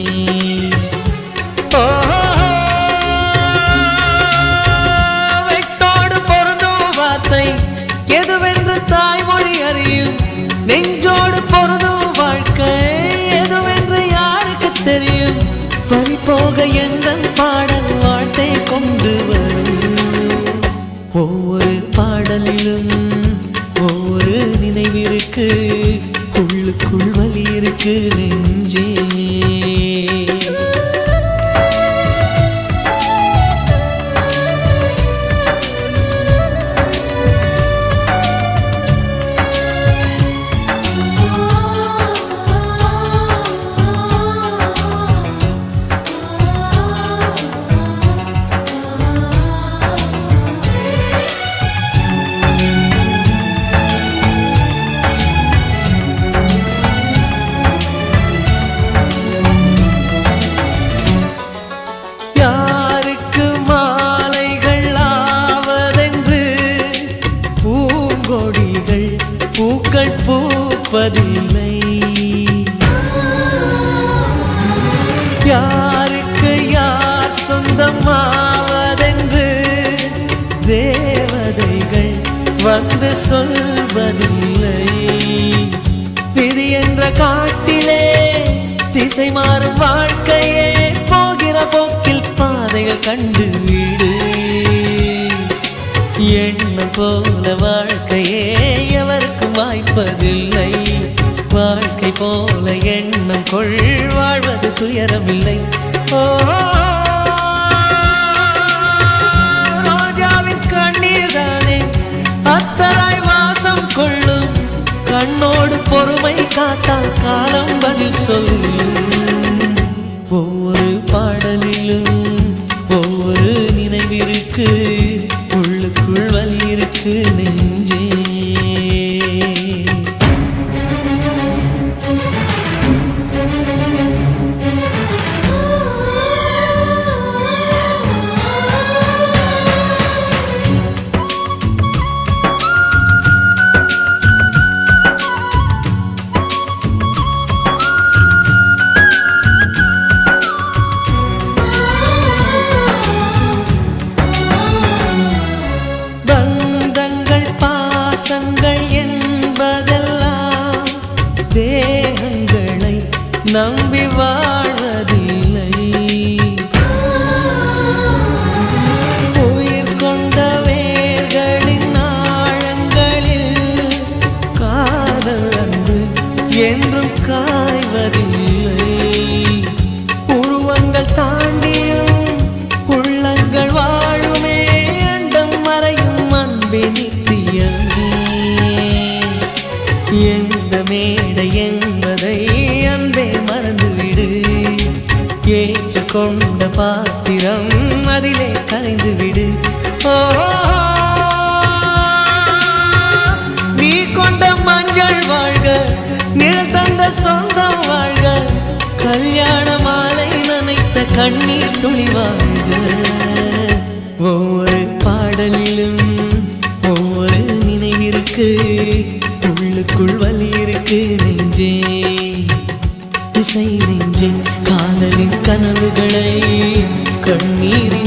வெட்டோடு பொருந்தும் வார்த்தை எதுவென்று தாய்மொழி அறியும் நெஞ்சோடு பொருந்தும் வாழ்க்கை எதுவென்று யாருக்கு தெரியும் வரி போக எந்த பாடல் வாழ்த்தை கொண்டு வரும் ஒவ்வொரு பாடலிலும் ஒவ்வொரு நினைவிற்கு உள்ளுக்குள் வலி இருக்கு நெஞ்சே பூக்கள் பூப்பதில்லை யாருக்கு யார் சொந்தமாவதென்று தேவதைகள் வந்து சொல்வதில்லை விதி என்ற காட்டிலே திசை மாறும் வாழ்க்கையே போகிற போக்கில் பாதைகள் கண்டு வீடு எண்ணம் போல வாழ்க்கையே எவருக்கும் வாய்ப்பதில்லை வாழ்க்கை போல எண்ணம் கொள் வாழ்வது துயரமில்லை ஓ ரோஜாவின் கண்ணீர் தானே அத்தராய் வாசம் கொள்ளும் கண்ணோடு பொறுமை காத்தால் காலம் பதில் சொல்லும் ஒவ்வொரு பாடலிலும் ஒவ்வொரு நினைவிற்கு உள்ளுக்குள் வலி இருக்கு நெஞ்சே என்பதெல்லாம் தேகங்களை நம்பி வாழ்வதில்லை உயிர் கொண்ட வேர்களின் ஆழங்களில் காதல் அன்பு என்றும் காய்வதில்லை உருவங்கள் தாண்டியும் உள்ளங்கள் வாழுமே அண்டம் மறையும் அன்பே நித்தியம் எந்த மேடை என்பதை அன்பே மறந்துவிடு ஏற்றுக்கொண்ட பாத்திரம் அதிலே கரைந்துவிடு ஓ நீ கொண்ட மஞ்சள் வாழ்க நிழல் தந்த சொந்தம் வாழ்க கல்யாண மாலை நனைத்த கண்ணீர் துளி வாழ்க ஒவ்வொரு பாடலிலும் ஒவ்வொரு நினைவிற்கு உள்ளுக்குள் வலி இருக்கு நெஞ்சே இசை நெஞ்சே காதலின் கனவுகளை கண்ணீர்